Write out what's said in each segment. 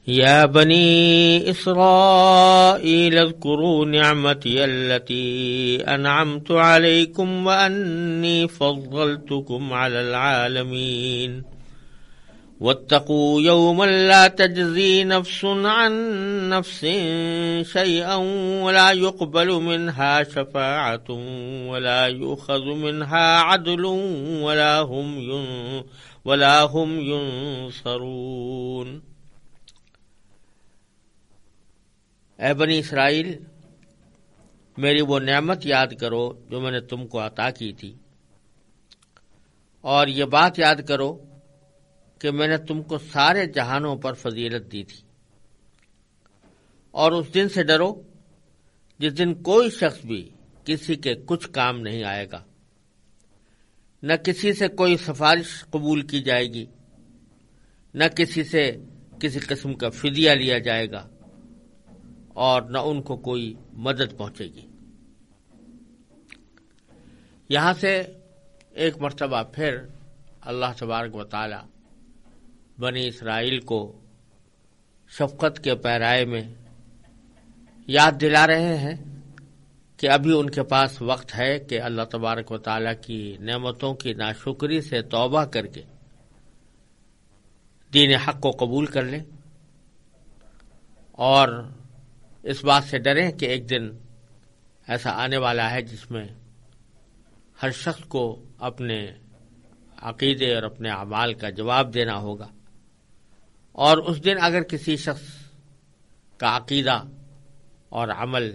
يا بني إسرائيل اذكروا نعمتي التي أنعمت عليكم وأني فضلتكم على العالمين واتقوا يوما لا تجزي نفس عن نفس شيئا ولا يقبل منها شفاعة ولا يؤخذ منها عدل ولا هم ينصرون۔ اے بنی اسرائیل، میری وہ نعمت یاد کرو جو میں نے تم کو عطا کی تھی، اور یہ بات یاد کرو کہ میں نے تم کو سارے جہانوں پر فضیلت دی تھی، اور اس دن سے ڈرو جس دن کوئی شخص بھی کسی کے کچھ کام نہیں آئے گا، نہ کسی سے کوئی سفارش قبول کی جائے گی، نہ کسی سے کسی قسم کا فدیہ لیا جائے گا، اور نہ ان کو کوئی مدد پہنچے گی۔ یہاں سے ایک مرتبہ پھر اللہ تبارک و تعالی بنی اسرائیل کو شفقت کے پیرائے میں یاد دلا رہے ہیں کہ ابھی ان کے پاس وقت ہے کہ اللہ تبارک و تعالی کی نعمتوں کی ناشکری سے توبہ کر کے دین حق کو قبول کر لیں، اور اس بات سے ڈریں کہ ایک دن ایسا آنے والا ہے جس میں ہر شخص کو اپنے عقیدے اور اپنے اعمال کا جواب دینا ہوگا، اور اس دن اگر کسی شخص کا عقیدہ اور عمل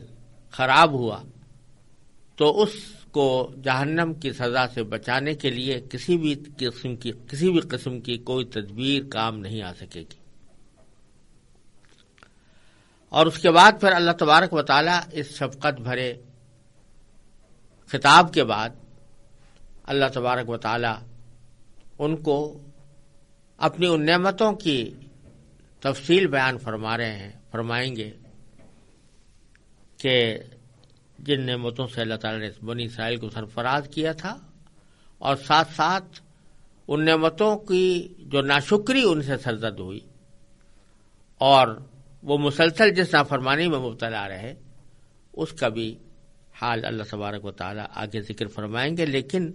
خراب ہوا تو اس کو جہنم کی سزا سے بچانے کے لیے کسی بھی قسم کی کوئی تدبیر کام نہیں آ سکے گی۔ اور اس کے بعد پھر اللہ تبارک و تعالی اس شفقت بھرے خطاب کے بعد اللہ تبارک و تعالی ان کو اپنی ان نعمتوں کی تفصیل بیان فرمائیں گے کہ جن نعمتوں سے اللہ تعالی نے بنی اسرائیل کو سرفراز کیا تھا، اور ساتھ ساتھ ان نعمتوں کی جو ناشکری ان سے سرزد ہوئی اور وہ مسلسل جس نافرمانی میں مبتلا رہے، اس کا بھی حال اللہ تبارک و تعالی آگے ذکر فرمائیں گے۔ لیکن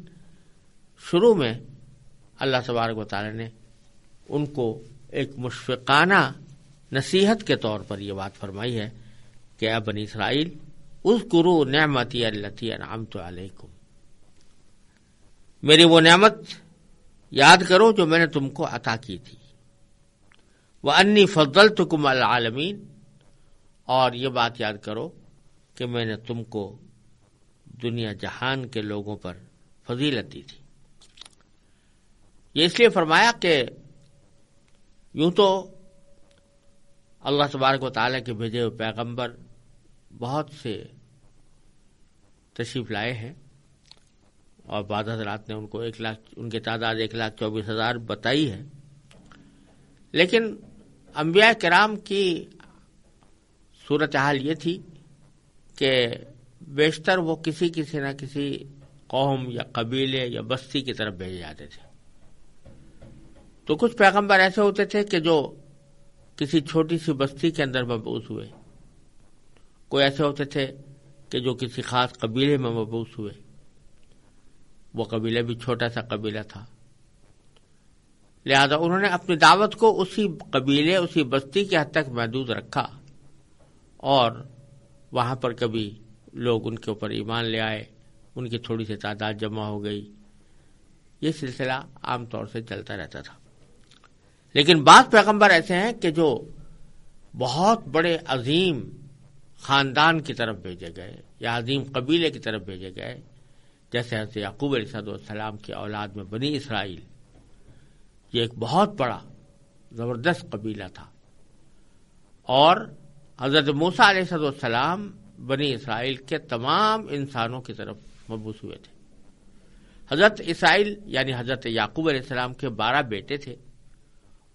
شروع میں اللہ تبارک و تعالی نے ان کو ایک مشفقانہ نصیحت کے طور پر یہ بات فرمائی ہے کہ اے بنی اسرائیل اذکروا نعمتی التی انعمت علیکم، میری وہ نعمت یاد کرو جو میں نے تم کو عطا کی تھی، وَأَنِّي فَضَّلْتُكُمْ عَلَى الْعَالَمِينَ، اور یہ بات یاد کرو کہ میں نے تم کو دنیا جہان کے لوگوں پر فضیلت دی تھی۔ یہ اس لیے فرمایا کہ یوں تو اللہ تبارک و تعالیٰ کے بھیجے ہوئے پیغمبر بہت سے تشریف لائے ہیں، اور بعض حضرات نے ان کو 1,00,000 ان کی تعداد 1,24,000 بتائی ہے، لیکن انبیاء کرام کی صورتحال یہ تھی کہ بیشتر وہ کسی نہ کسی قوم یا قبیلے یا بستی کی طرف بھیجے جاتے تھے۔ تو کچھ پیغمبر ایسے ہوتے تھے کہ جو کسی چھوٹی سی بستی کے اندر مبعوث ہوئے، کوئی ایسے ہوتے تھے کہ جو کسی خاص قبیلے میں مبعوث ہوئے، وہ قبیلہ بھی چھوٹا سا قبیلہ تھا، لہذا انہوں نے اپنی دعوت کو اسی قبیلے اسی بستی کے حد تک محدود رکھا، اور وہاں پر کبھی لوگ ان کے اوپر ایمان لے آئے، ان کی تھوڑی سی تعداد جمع ہو گئی، یہ سلسلہ عام طور سے چلتا رہتا تھا۔ لیکن بعض پیغمبر ایسے ہیں کہ جو بہت بڑے عظیم خاندان کی طرف بھیجے گئے یا عظیم قبیلے کی طرف بھیجے گئے، جیسے حضرت یعقوب علیہ السلام کی اولاد میں بنی اسرائیل، یہ ایک بہت بڑا زبردست قبیلہ تھا، اور حضرت موسیٰ علیہ السلام بنی اسرائیل کے تمام انسانوں کی طرف مبعوث ہوئے تھے۔ حضرت اسرائیل یعنی حضرت یعقوب علیہ السلام کے 12 بیٹے تھے،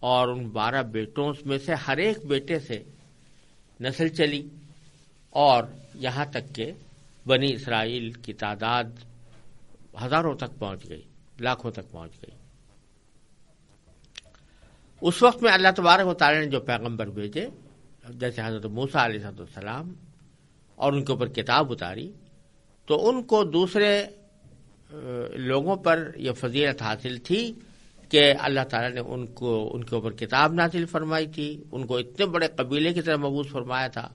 اور ان 12 بیٹوں میں سے ہر ایک بیٹے سے نسل چلی، اور یہاں تک کہ بنی اسرائیل کی تعداد ہزاروں تک پہنچ گئی، لاکھوں تک پہنچ گئی۔ اس وقت میں اللہ تبارک و تعالی نے جو پیغمبر بھیجے جیسے حضرت موسیٰ علیہ السلام اور ان کے اوپر کتاب اتاری، تو ان کو دوسرے لوگوں پر یہ فضیلت حاصل تھی کہ اللہ تعالیٰ نے ان کے اوپر کتاب نازل فرمائی تھی، ان کو اتنے بڑے قبیلے کی طرح مبعوث فرمایا تھا،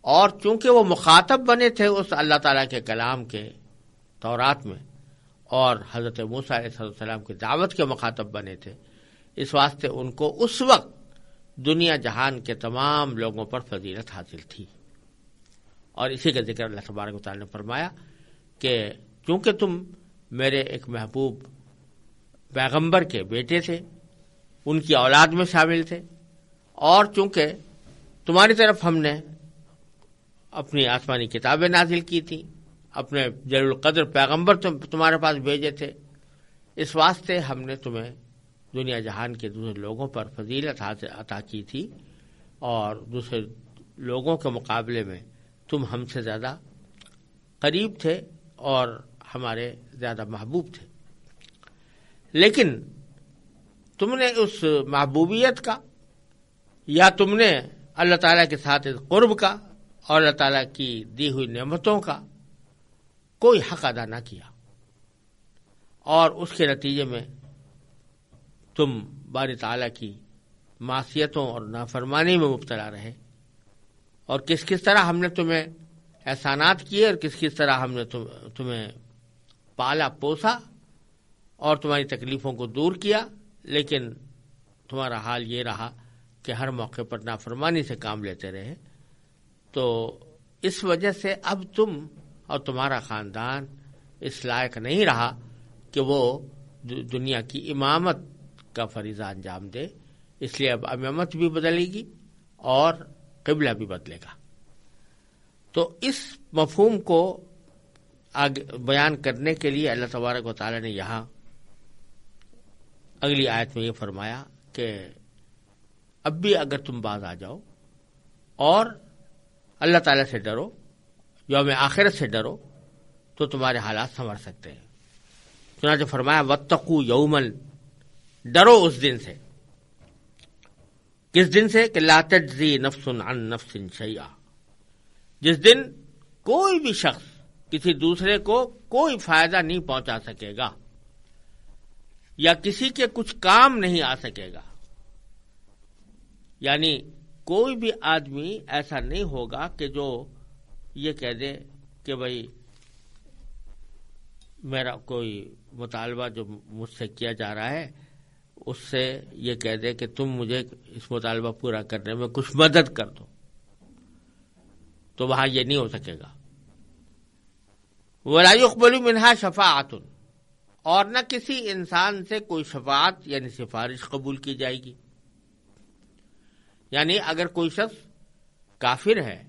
اور چونکہ وہ مخاطب بنے تھے اس اللہ تعالیٰ کے کلام کے تورات میں، اور حضرت موسیٰ علیہ السلام کی دعوت کے مخاطب بنے تھے، اس واسطے ان کو اس وقت دنیا جہان کے تمام لوگوں پر فضیلت حاصل تھی۔ اور اسی کا ذکر اللہ تبارک و تعالیٰ نے فرمایا کہ چونکہ تم میرے ایک محبوب پیغمبر کے بیٹے تھے، ان کی اولاد میں شامل تھے، اور چونکہ تمہاری طرف ہم نے اپنی آسمانی کتابیں نازل کی تھیں، اپنے جلیل القدر پیغمبر تمہارے پاس بھیجے تھے، اس واسطے ہم نے تمہیں دنیا جہان کے دوسرے لوگوں پر فضیلت عطا کی تھی، اور دوسرے لوگوں کے مقابلے میں تم ہم سے زیادہ قریب تھے اور ہمارے زیادہ محبوب تھے۔ لیکن تم نے اس محبوبیت کا یا تم نے اللہ تعالیٰ کے ساتھ قرب کا اور اللہ تعالیٰ کی دی ہوئی نعمتوں کا کوئی حق ادا نہ کیا، اور اس کے نتیجے میں تم باری تعالیٰ کی معصیتوں اور نافرمانی میں مبتلا رہے، اور کس طرح ہم نے تمہیں احسانات کیے اور کس طرح ہم نے تمہیں پالا پوسا اور تمہاری تکلیفوں کو دور کیا، لیکن تمہارا حال یہ رہا کہ ہر موقع پر نافرمانی سے کام لیتے رہے۔ تو اس وجہ سے اب تم اور تمہارا خاندان اس لائق نہیں رہا کہ وہ دنیا کی امامت کا فریضہ انجام دے، اس لیے اب امامت بھی بدلے گی اور قبلہ بھی بدلے گا۔ تو اس مفہوم کو بیان کرنے کے لیے اللہ تبارک و تعالی نے یہاں اگلی آیت میں یہ فرمایا کہ اب بھی اگر تم باز آ جاؤ اور اللہ تعالیٰ سے ڈرو، یوم آخرت سے ڈرو، تو تمہارے حالات سنور سکتے ہیں۔ چنانچہ فرمایا واتقوا یوما، ڈرو اس دن سے۔ کس دن سے؟ کہ لا تجزی نفس عن نفس شیئا، جس دن کوئی بھی شخص کسی دوسرے کو کوئی فائدہ نہیں پہنچا سکے گا یا کسی کے کچھ کام نہیں آ سکے گا، یعنی کوئی بھی آدمی ایسا نہیں ہوگا کہ جو یہ کہہ دے کہ بھئی میرا کوئی مطالبہ جو مجھ سے کیا جا رہا ہے اس سے یہ کہہ دے کہ تم مجھے اس مطالبہ پورا کرنے میں کچھ مدد کر دو، تو وہاں یہ نہیں ہو سکے گا۔ وَلَا يُقْبَلُ مِنْهَا شَفَاعَةٌ، اور نہ کسی انسان سے کوئی شفاعت یعنی سفارش قبول کی جائے گی۔ یعنی اگر کوئی شخص کافر ہے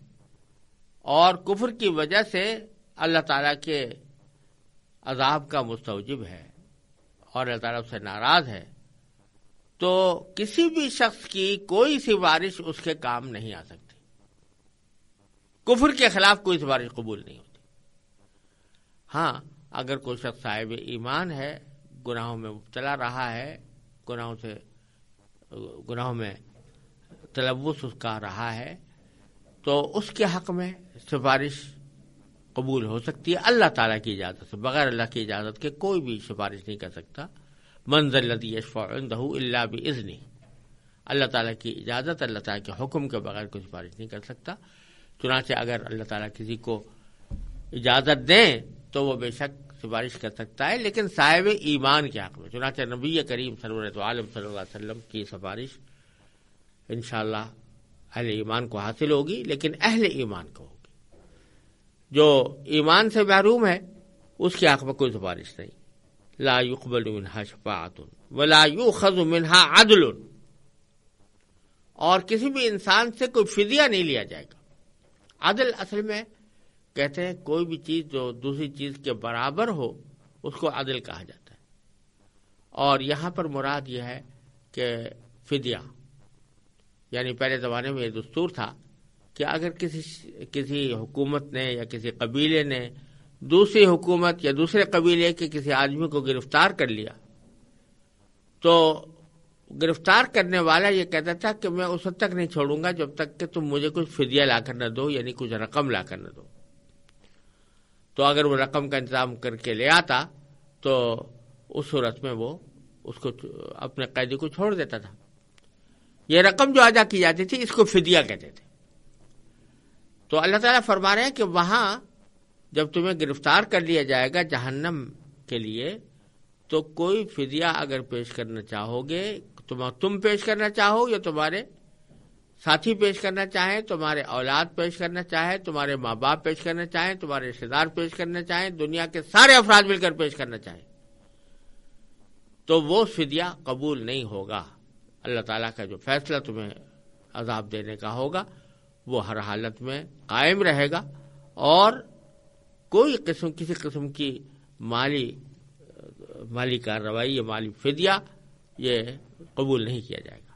اور کفر کی وجہ سے اللہ تعالیٰ کے عذاب کا مستوجب ہے اور اللہ تعالیٰ اس سے ناراض ہے، تو کسی بھی شخص کی کوئی سفارش اس کے کام نہیں آ سکتی۔ کفر کے خلاف کوئی سفارش قبول نہیں ہوتی۔ ہاں، اگر کوئی شخص صاحب ایمان ہے، گناہوں میں مبتلا رہا ہے، گناہوں میں تلوث اس کا رہا ہے، تو اس کے حق میں سفارش قبول ہو سکتی ہے اللہ تعالیٰ کی اجازت سے۔ بغیر اللہ کی اجازت کے کوئی بھی سفارش نہیں کر سکتا۔ من ذا الذی یشفع عندہ الا باذنہ، اللہ تعالیٰ کی اجازت، اللہ تعالیٰ کے حکم کے بغیر کوئی سفارش نہیں کر سکتا۔ چنانچہ اگر اللہ تعالیٰ کسی کو اجازت دیں تو وہ بے شک سفارش کر سکتا ہے، لیکن صاحب ایمان کے حق میں۔ چنانچہ نبی کریم صلی اللہ علیہ وسلم کی سفارش انشاءاللہ اہل ایمان کو حاصل ہوگی، لیکن اہل ایمان کو ہوگی۔ جو ایمان سے محروم ہے اس کے حق میں کوئی سفارش نہیں۔ لا يقبل منها شفاعت ولا يؤخذ منها عدل، اور کسی بھی انسان سے کوئی فدیہ نہیں لیا جائے گا۔ عدل اصل میں کہتے ہیں کوئی بھی چیز جو دوسری چیز کے برابر ہو اس کو عدل کہا جاتا ہے، اور یہاں پر مراد یہ ہے کہ فدیہ، یعنی پہلے زمانے میں یہ دستور تھا کہ اگر کسی حکومت نے یا کسی قبیلے نے دوسری حکومت یا دوسرے قبیلے کے کسی آدمی کو گرفتار کر لیا تو گرفتار کرنے والا یہ کہتا تھا کہ میں اس وقت تک نہیں چھوڑوں گا جب تک کہ تم مجھے کچھ فدیہ لا کر نہ دو، یعنی کچھ رقم لا کر نہ دو۔ تو اگر وہ رقم کا انتظام کر کے لے آتا تو اس صورت میں وہ اس کو اپنے قیدی کو چھوڑ دیتا تھا۔ یہ رقم جو ادا کی جاتی تھی اس کو فدیہ کہتے تھے۔ تو اللہ تعالیٰ فرما رہے ہیں کہ وہاں جب تمہیں گرفتار کر لیا جائے گا جہنم کے لیے تو کوئی فدیہ اگر پیش کرنا چاہو گے، تم پیش کرنا چاہو یا تمہارے ساتھی پیش کرنا چاہیں، تمہارے اولاد پیش کرنا چاہیں، تمہارے ماں باپ پیش کرنا چاہیں، تمہارے رشتے دار پیش کرنا چاہیں، دنیا کے سارے افراد مل کر پیش کرنا چاہیں، تو وہ فدیہ قبول نہیں ہوگا۔ اللہ تعالیٰ کا جو فیصلہ تمہیں عذاب دینے کا ہوگا وہ ہر حالت میں قائم رہے گا، اور کسی قسم کی مالی کارروائی یا مالی فدیہ یہ قبول نہیں کیا جائے گا۔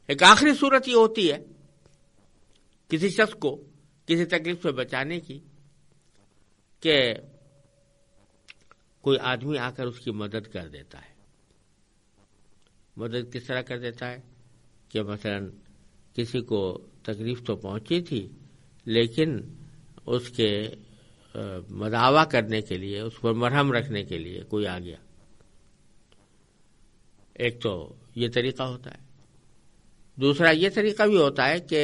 ایک آخری صورت یہ ہوتی ہے کسی شخص کو کسی تکلیف سے بچانے کی کہ کوئی آدمی آ کر اس کی مدد کر دیتا ہے۔ مدد کس طرح کر دیتا ہے کہ مثلا کسی کو تکلیف تو پہنچی تھی لیکن اس کے مداوا کرنے کے لیے، اس پر مرہم رکھنے کے لیے کوئی آ گیا۔ ایک تو یہ طریقہ ہوتا ہے، دوسرا یہ طریقہ بھی ہوتا ہے کہ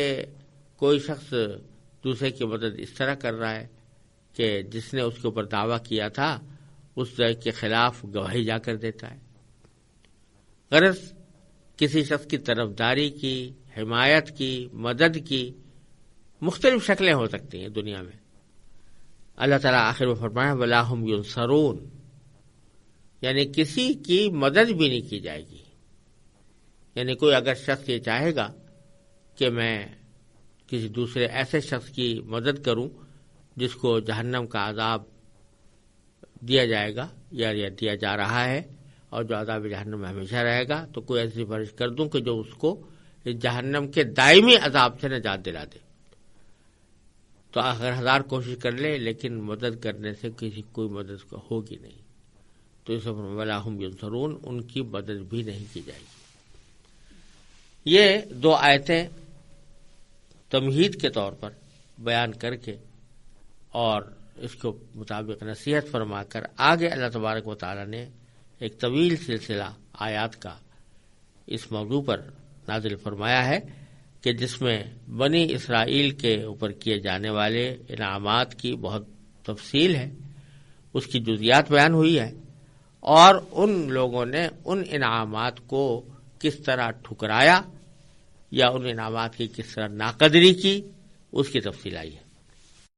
کوئی شخص دوسرے کی مدد اس طرح کر رہا ہے کہ جس نے اس کے اوپر دعویٰ کیا تھا اس کے خلاف گواہی جا کر دیتا ہے۔ غرض کسی شخص کی طرفداری کی، حمایت کی، مدد کی مختلف شکلیں ہو سکتی ہیں دنیا میں۔ اللہ تعالیٰ آخر میں فرمایا وَلَا هُمْ يُنصَرُونَ، یعنی کسی کی مدد بھی نہیں کی جائے گی۔ یعنی کوئی اگر شخص یہ چاہے گا کہ میں کسی دوسرے ایسے شخص کی مدد کروں جس کو جہنم کا عذاب دیا جائے گا یا دیا جا رہا ہے اور جو عذاب جہنم میں ہمیشہ رہے گا، تو کوئی ایسی سفارش کر دوں کہ جو اس کو جہنم کے دائمی عذاب سے نجات دلا دے، تو اگر 1000 کوشش کر لے لیکن مدد کرنے سے کوئی مدد ہوگی نہیں، تو اس وَلَا هُمْ يُنصَرُونَ، ان کی مدد بھی نہیں کی جائے گی۔ یہ 2 آیتیں تمہید کے طور پر بیان کر کے اور اس کو مطابق نصیحت فرما کر آگے اللہ تبارک و تعالی نے ایک طویل سلسلہ آیات کا اس موضوع پر نازل فرمایا ہے کہ جس میں بنی اسرائیل کے اوپر کیے جانے والے انعامات کی بہت تفصیل ہے، اس کی جزیات بیان ہوئی ہے، اور ان لوگوں نے ان انعامات کو کس طرح ٹھکرایا یا ان انعامات کی کس طرح ناقدری کی اس کی تفصیل آئی ہے۔